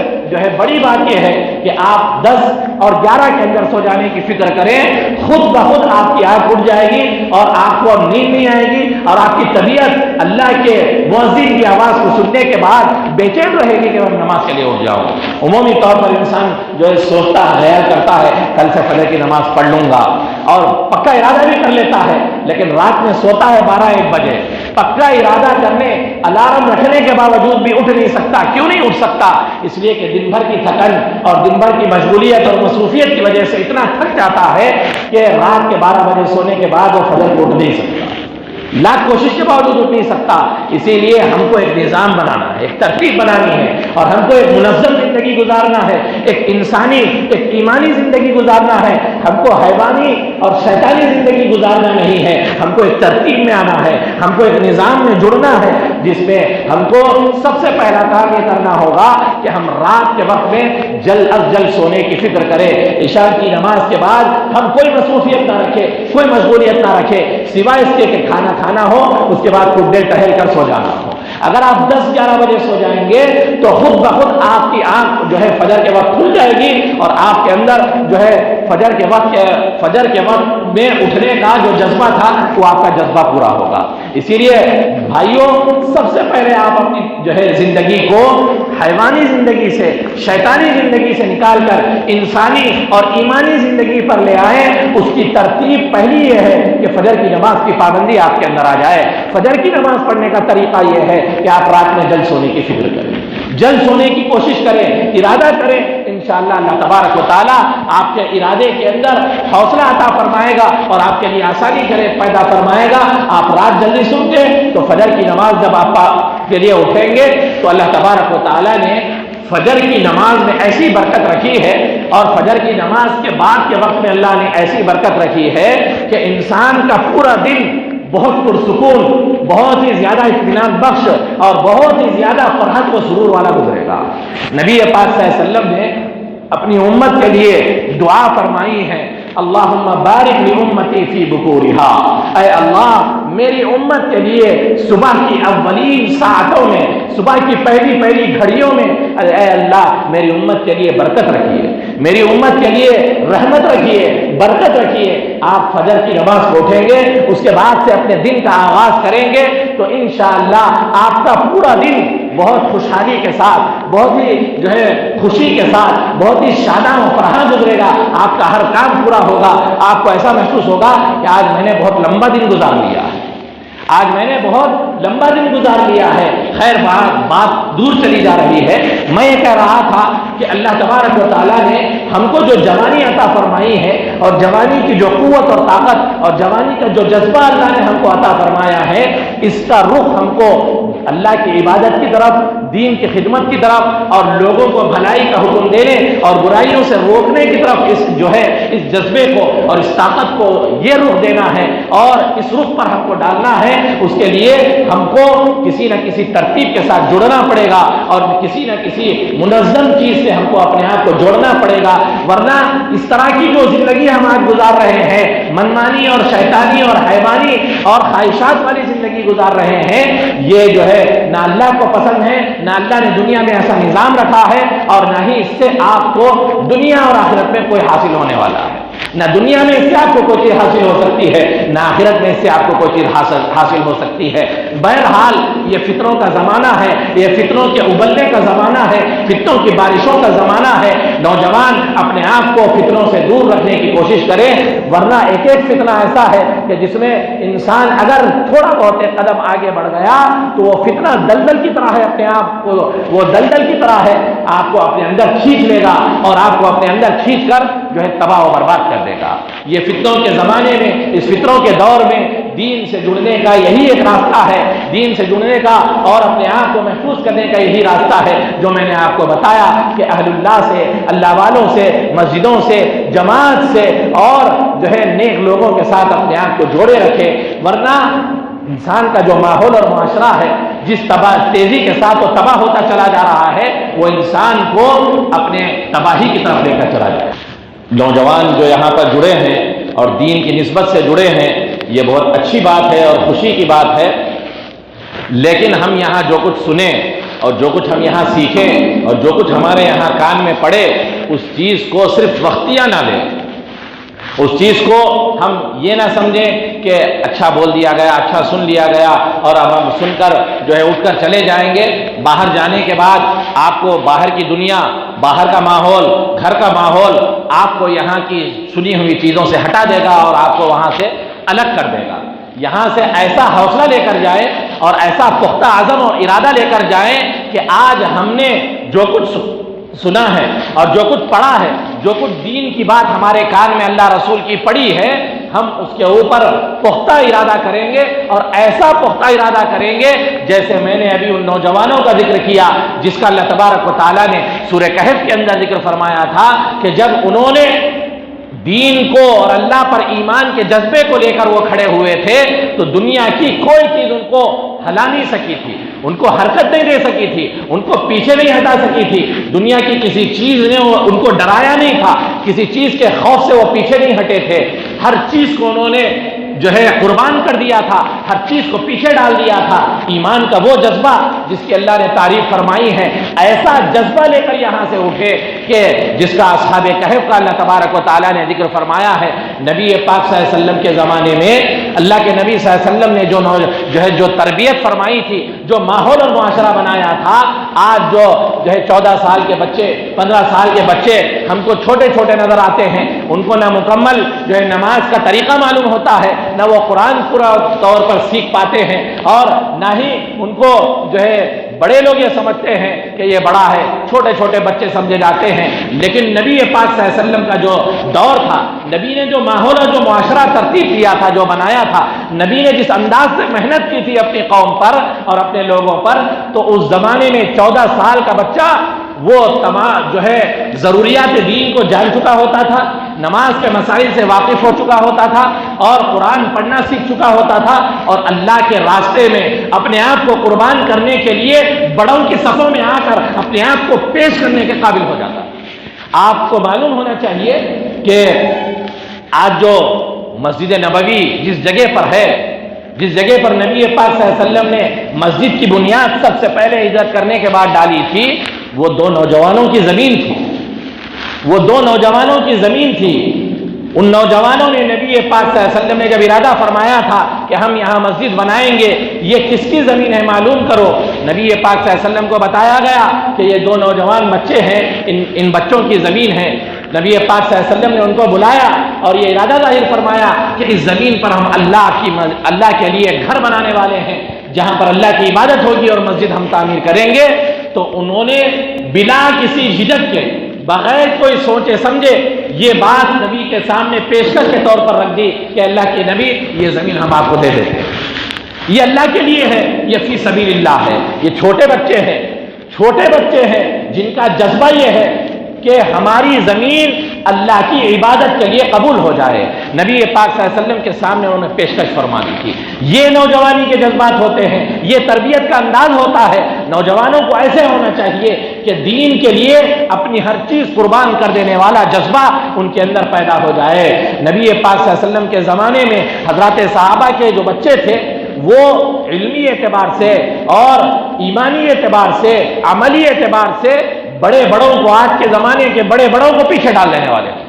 بڑی بات یہ ہے کہ آپ 10 اور 11 کے اندر سو جانے کی فکر کریں. خود بخود آپ کی آنکھ اٹھ جائے گی اور آپ کو اب نیند نہیں آئے گی اور آپ کی طبیعت اللہ کے مؤذن کی آواز کو سننے کے بعد بے چین رہے گی کہ میں نماز کے لیے اٹھ جاؤں. عمومی طور پر انسان سوچتا ہے، خیال کرتا ہے کل سے فجر کی نماز پڑھ لوں گا، اور پکا ارادہ بھی کر لیتا ہے، لیکن رات میں سوتا ہے 12-1 بجے، پکا ارادہ کرنے الارم رکھنے کے باوجود بھی اٹھ نہیں سکتا. کیوں نہیں اٹھ سکتا؟ اس لیے کہ دن بھر کی تھکن اور دن بھر کی مشغولیت اور مصروفیت کی وجہ سے اتنا تھک جاتا ہے کہ رات کے 12 بجے سونے کے بعد وہ فجر کو اٹھ نہیں سکتا، لاکھ کوشش کے باوجود اٹھ نہیں سکتا. اسی لیے ہم کو ایک نظام بنانا ہے، ایک ترتیب بنانی ہے، اور ہم کو ایک منظم زندگی گزارنا ہے، ایک انسانی، ایک ایمانی زندگی گزارنا ہے. ہم کو حیوانی اور شیطانی زندگی گزارنا نہیں ہے، ہم کو ایک ترتیب میں آنا ہے، ہم کو ایک نظام میں جڑنا ہے، جس میں ہم کو سب سے پہلا کام یہ کرنا ہوگا کہ ہم رات کے وقت میں جلد از جلد سونے کی فکر کریں. عشاء کی نماز کے بعد ہم کوئی مصروفیت نہ رکھے، کوئی مشغولیت نہ رکھے، سوائے اس کے کہ کھانا ہو، اس کے بعد کچھ دیر ٹہل کر سو جانا ہو. اگر آپ 10-11 بجے سو جائیں گے تو خود بخود آپ کی آنکھ جو ہے فجر کے وقت کھل جائے گی، اور آپ کے اندر جو ہے فجر کے وقت میں اٹھنے کا جو جذبہ تھا وہ آپ کا جذبہ پورا ہوگا. اسی لیے بھائیوں، سب سے پہلے آپ اپنی جو ہے زندگی کو حیوانی زندگی سے، شیطانی زندگی سے نکال کر انسانی اور ایمانی زندگی پر لے آئیں. اس کی ترتیب پہلی یہ ہے کہ فجر کی نماز کی پابندی آپ کے اندر آ جائے. فجر کی نماز پڑھنے کا طریقہ یہ ہے کہ آپ رات میں جلد سونے کی فکر کریں، جلد سونے کی کوشش کریں، ارادہ کریں. انشاءاللہ اللہ تبارک و تعالیٰ آپ کے ارادے کے اندر حوصلہ عطا فرمائے گا اور آپ کے لیے آسانی پیدا فرمائے گا. آپ رات جلدی سو گے تو فجر کی نماز جب آپ کے لیے اٹھیں گے تو اللہ تبارک و تعالیٰ نے فجر کی نماز میں ایسی برکت رکھی ہے، اور فجر کی نماز کے بعد کے وقت میں اللہ نے ایسی برکت رکھی ہے کہ انسان کا پورا دن بہت پرسکون، بہت ہی زیادہ اطمینان بخش اور بہت ہی زیادہ فرحت و سرور والا گزرے گا. نبی پاک صلی اللہ علیہ وسلم نے اپنی امت کے لیے دعا فرمائی ہے، اللہم بارک لامتی فی بکورہا، اے اللہ میری امت کے لیے صبح کی اولین ساعتوں میں، صبح کی پہلی گھڑیوں میں اے اللہ میری امت کے لیے برکت رکھیے، میری امت کے لیے رحمت رکھیے، برکت رکھیے. آپ فجر کی نماز کو اٹھیں گے، اس کے بعد سے اپنے دن کا آغاز کریں گے تو انشاءاللہ آپ کا پورا دن بہت خوشحالی کے ساتھ، بہت ہی جو ہے خوشی کے ساتھ، بہت ہی شاداں و فرحاں گزرے گا. آپ کا ہر کام پورا ہوگا. آپ کو ایسا محسوس ہوگا کہ آج میں نے بہت لمبا دن گزار لیا ہے، آج میں نے بہت لمبا دن گزار لیا ہے. خیر بات دور چلی جا رہی ہے. میں یہ کہہ رہا تھا کہ اللہ تبارک و تعالیٰ نے ہم کو جو جوانی عطا فرمائی ہے، اور جوانی کی جو قوت اور طاقت اور جوانی کا جو جذبہ اللہ نے ہم کو عطا فرمایا ہے، اس کا رخ ہم کو اللہ کی عبادت کی طرف، دین کی خدمت کی طرف، اور لوگوں کو بھلائی کا حکم دینے اور برائیوں سے روکنے کی طرف اس جذبے کو اور اس طاقت کو یہ رخ دینا ہے، اور اس رخ پر ہم کو ڈالنا ہے. اس کے لیے ہم کو کسی نہ کسی ترتیب کے ساتھ جڑنا پڑے گا، اور کسی نہ کسی منظم چیز سے ہم کو اپنے آپ کو جوڑنا پڑے گا. ورنہ اس طرح کی جو زندگی ہم آج گزار رہے ہیں، منمانی اور شیطانی اور حیوانی اور خواہشات والی زندگی گزار رہے ہیں، یہ جو ہے نہ اللہ کو پسند ہے، نہ اللہ نے دنیا میں ایسا نظام رکھا ہے، اور نہ ہی اس سے آپ کو دنیا اور آخرت میں کوئی حاصل ہونے والا ہے. نہ دنیا میں اس سے آپ کو کوئی چیز حاصل ہو سکتی ہے، نہ آخرت میں اس سے آپ کو کوئی چیز حاصل ہو سکتی ہے. بہرحال یہ فتنوں کا زمانہ ہے، یہ فتنوں کے ابلنے کا زمانہ ہے، فتنوں کی بارشوں کا زمانہ ہے. نوجوان اپنے آپ کو فتنوں سے دور رکھنے کی کوشش کریں، ورنہ ایک فتنہ ایسا ہے کہ جس میں انسان اگر تھوڑا بہت ایک قدم آگے بڑھ گیا تو وہ فتنہ دلدل کی طرح ہے، اپنے آپ کو وہ دلدل کی طرح ہے، آپ کو اپنے اندر کھینچ لے گا اور آپ کو اپنے اندر کھینچ کر جو ہے تباہ و برباد کر دے گا. یہ فتنوں کے زمانے میں، اس فتنوں کے دور میں دین سے جڑنے کا یہی ایک راستہ ہے، دین سے جڑنے کا اور اپنے آپ کو محفوظ کرنے کا یہی راستہ ہے جو میں نے آپ کو بتایا کہ اہل اللہ سے، اللہ والوں سے، مسجدوں سے، جماعت سے اور جو ہے نیک لوگوں کے ساتھ اپنے آپ کو جوڑے رکھے. ورنہ انسان کا جو ماحول اور معاشرہ ہے، جس تیزی کے ساتھ وہ تباہ ہوتا چلا جا رہا ہے، وہ انسان کو اپنے تباہی کی طرف لے کر چلا جائے. نوجوان جو یہاں پر جڑے ہیں اور دین کی نسبت سے جڑے ہیں، یہ بہت اچھی بات ہے اور خوشی کی بات ہے. لیکن ہم یہاں جو کچھ سنیں اور جو کچھ ہم یہاں سیکھیں اور جو کچھ ہمارے یہاں کان میں پڑے، اس چیز کو صرف وقتیہ نہ لیں. اس چیز کو ہم یہ نہ سمجھیں کہ اچھا بول دیا گیا، اچھا سن لیا گیا اور اب ہم سن کر جو ہے اٹھ کر چلے جائیں گے. باہر جانے کے بعد آپ کو باہر کی دنیا باہر کا ماحول، گھر کا ماحول آپ کو یہاں کی سنی ہوئی چیزوں سے ہٹا دے گا اور آپ کو وہاں سے الگ کر دے گا۔ یہاں سے ایسا حوصلہ لے کر جائے اور ایسا پختہ عزم اور ارادہ لے کر جائیں کہ آج ہم نے جو کچھ سنا ہے اور جو کچھ پڑھا ہے، جو کچھ دین کی بات ہمارے کان میں اللہ رسول کی پڑی ہے، ہم اس کے اوپر پختہ ارادہ کریں گے اور ایسا پختہ ارادہ کریں گے جیسے میں نے ابھی ان نوجوانوں کا ذکر کیا جس کا اللہ تبارک و تعالیٰ نے سورہ کہف کے اندر ذکر فرمایا تھا کہ جب انہوں نے دین کو اور اللہ پر ایمان کے جذبے کو لے کر وہ کھڑے ہوئے تھے تو دنیا کی کوئی چیز ان کو ہلا نہیں سکی تھی، ان کو حرکت نہیں دے سکی تھی، ان کو پیچھے نہیں ہٹا سکی تھی، دنیا کی کسی چیز نے ان کو ڈرایا نہیں تھا، کسی چیز کے خوف سے وہ پیچھے نہیں ہٹے تھے، ہر چیز کو انہوں نے جو ہے قربان کر دیا تھا، ہر چیز کو پیچھے ڈال دیا تھا۔ ایمان کا وہ جذبہ جس کی اللہ نے تعریف فرمائی ہے، ایسا جذبہ لے کر یہاں سے اٹھے کہ جس کا اصحاب کہف کا اللہ تبارک و تعالیٰ نے ذکر فرمایا ہے۔ نبی پاک صلی اللہ علیہ وسلم کے زمانے میں اللہ کے نبی صلی اللہ علیہ وسلم نے جو تربیت فرمائی تھی، جو ماحول اور معاشرہ بنایا تھا، آج جو ہے 14 سال کے بچے، 15 سال کے بچے ہم کو چھوٹے چھوٹے نظر آتے ہیں، ان کو نہ مکمل جو ہے نماز کا طریقہ معلوم ہوتا ہے، نہ وہ قرآن پورا طور پر سیکھ پاتے ہیں، اور نہ ہی ان کو جو ہے بڑے لوگ یہ سمجھتے ہیں کہ یہ بڑا ہے، چھوٹے چھوٹے بچے سمجھے جاتے ہیں۔ لیکن نبی پاک صلی اللہ علیہ وسلم کا جو دور تھا، نبی نے جو ماحول اور جو معاشرہ ترتیب کیا تھا، جو بنایا تھا، نبی نے جس انداز سے محنت کی تھی اپنی قوم پر اور اپنے لوگوں پر، تو اس زمانے میں 14 سال کا بچہ وہ تمام جو ہے ضروریات دین کو جان چکا ہوتا تھا، نماز کے مسائل سے واقف ہو چکا ہوتا تھا اور قرآن پڑھنا سیکھ چکا ہوتا تھا، اور اللہ کے راستے میں اپنے آپ کو قربان کرنے کے لیے بڑوں کی صفوں میں آ کر اپنے آپ کو پیش کرنے کے قابل ہو جاتا۔ آپ کو معلوم ہونا چاہیے کہ آج جو مسجد نبوی جس جگہ پر ہے، جس جگہ پر نبی پاک صلی اللہ علیہ وسلم نے مسجد کی بنیاد سب سے پہلے ہجرت کرنے کے بعد ڈالی تھی، وہ 2 نوجوانوں کی زمین تھی، وہ 2 نوجوانوں کی زمین تھی۔ ان نوجوانوں نے نبی پاک صلی اللہ علیہ وسلم نے جب ارادہ فرمایا تھا کہ ہم یہاں مسجد بنائیں گے، یہ کس کی زمین ہے معلوم کرو، نبی پاک صلی اللہ علیہ وسلم کو بتایا گیا کہ یہ 2 نوجوان بچے ہیں، ان بچوں کی زمین ہے۔ نبی پاک صلی اللہ علیہ وسلم نے ان کو بلایا اور یہ ارادہ ظاہر فرمایا کہ اس زمین پر ہم اللہ کے لیے گھر بنانے والے ہیں، جہاں پر اللہ کی عبادت ہوگی اور مسجد ہم تعمیر کریں گے۔ تو انہوں نے بلا کسی جھجک کے، بغیر کوئی سوچے سمجھے یہ بات نبی کے سامنے پیشکش کے طور پر رکھ دی کہ اللہ کے نبی یہ زمین ہم آپ کو دے دیتے ہیں، یہ اللہ کے لیے ہے، یہ فی سبیل اللہ ہے۔ یہ چھوٹے بچے ہیں جن کا جذبہ یہ ہے کہ ہماری زمین اللہ کی عبادت کے لیے قبول ہو جائے، نبی پاک صلی اللہ علیہ وسلم کے سامنے انہوں نے پیشکش فرما دی تھی۔ یہ نوجوانی کے جذبات ہوتے ہیں، یہ تربیت کا انداز ہوتا ہے۔ نوجوانوں کو ایسے ہونا چاہیے کہ دین کے لیے اپنی ہر چیز قربان کر دینے والا جذبہ ان کے اندر پیدا ہو جائے۔ نبی پاک صلی اللہ علیہ وسلم کے زمانے میں حضرات صحابہ کے جو بچے تھے وہ علمی اعتبار سے اور ایمانی اعتبار سے، عملی اعتبار سے بڑوں کو، آج کے زمانے کے بڑوں کو پیچھے ڈال دینے والے تھے،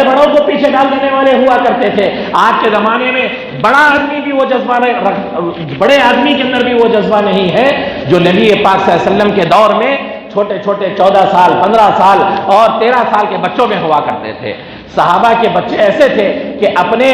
بڑوں کو پیچھے ڈال دینے والے ہوا کرتے تھے۔ آج کے زمانے میں بڑے آدمی کے اندر بھی وہ جذبہ نہیں ہے جو نبی پاک صلی اللہ علیہ وسلم کے دور میں چھوٹے 14 سال، 15 سال اور 13 سال کے بچوں میں ہوا کرتے تھے۔ صحابہ کے بچے ایسے تھے کہ اپنے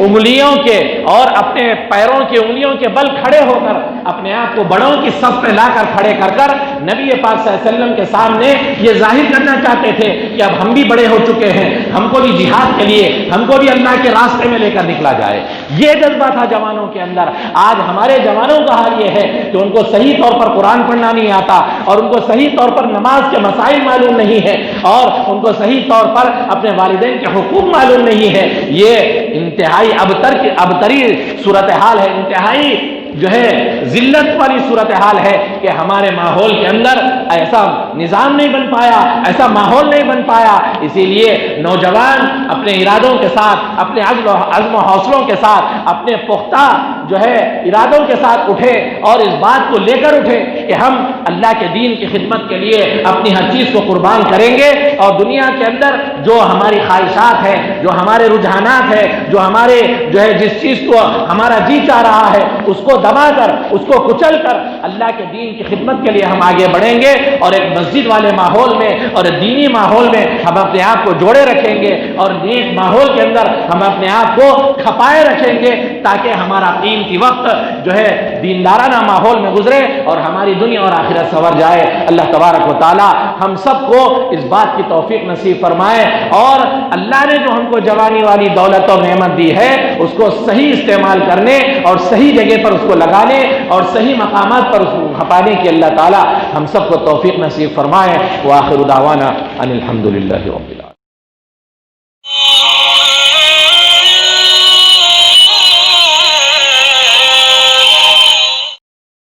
انگلیوں کے اور اپنے پیروں کی انگلیوں کے بل کھڑے ہو کر اپنے آپ کو بڑوں کی صف پہ لا کر کھڑے کر نبی پاک صلی اللہ علیہ وسلم کے سامنے یہ ظاہر کرنا چاہتے تھے کہ اب ہم بھی بڑے ہو چکے ہیں، ہم کو بھی جہاد کے لیے، ہم کو بھی اللہ کے راستے میں لے کر نکلا جائے۔ یہ جذبہ تھا جوانوں کے اندر۔ آج ہمارے جوانوں کا حال یہ ہے کہ ان کو صحیح طور پر قرآن پڑھنا نہیں آتا اور ان کو صحیح طور پر نماز کے مسائل معلوم نہیں ہے اور ان کو صحیح طور پر اپنے والدین کے حقوق معلوم نہیں ہے۔ یہ انتہائی ابتری صورتحال ہے، انتہائی جو ہے ذلت والی صورتحال ہے کہ ہمارے ماحول کے اندر ایسا نظام نہیں بن پایا، ایسا ماحول نہیں بن پایا۔ اسی لیے نوجوان اپنے ارادوں کے ساتھ، اپنے عزم و حوصلوں کے ساتھ، اپنے پختہ جو ہے ارادوں کے ساتھ اٹھے اور اس بات کو لے کر اٹھے کہ ہم اللہ کے دین کی خدمت کے لیے اپنی ہر چیز کو قربان کریں گے، اور دنیا کے اندر جو ہماری خواہشات ہے، جو ہمارے رجحانات ہے، جو ہمارے جو ہے جس چیز کو ہمارا جی چاہ رہا ہے اس کو دبا کر، اس کو کچل کر اللہ کے دین کی خدمت کے لیے ہم آگے بڑھیں گے اور ایک مسجد والے ماحول میں اور دینی ماحول میں ہم اپنے آپ کو جوڑے رکھیں گے اور نیک ماحول کے اندر ہم اپنے آپ کو کھپائے رکھیں گے تاکہ ہمارا قیمتی وقت جو ہے دیندارانہ ماحول میں گزرے اور ہماری دنیا اور آخرت سنور جائے۔ اللہ تبارک و تعالی ہم سب کو اس بات کی توفیق نصیب فرمائے اور اللہ نے جو ہم کو جوانی والی دولت اور نعمت دی ہے اس کو صحیح استعمال کرنے اور صحیح جگہ پر اس کو لگانے اور صحیح مقامات پر اس کو کھپانے کی اللہ تعالی ہم سب کو توفیق نصیب فرمائے۔ وآخر دعوانا ان الحمد للہ رب العالمین۔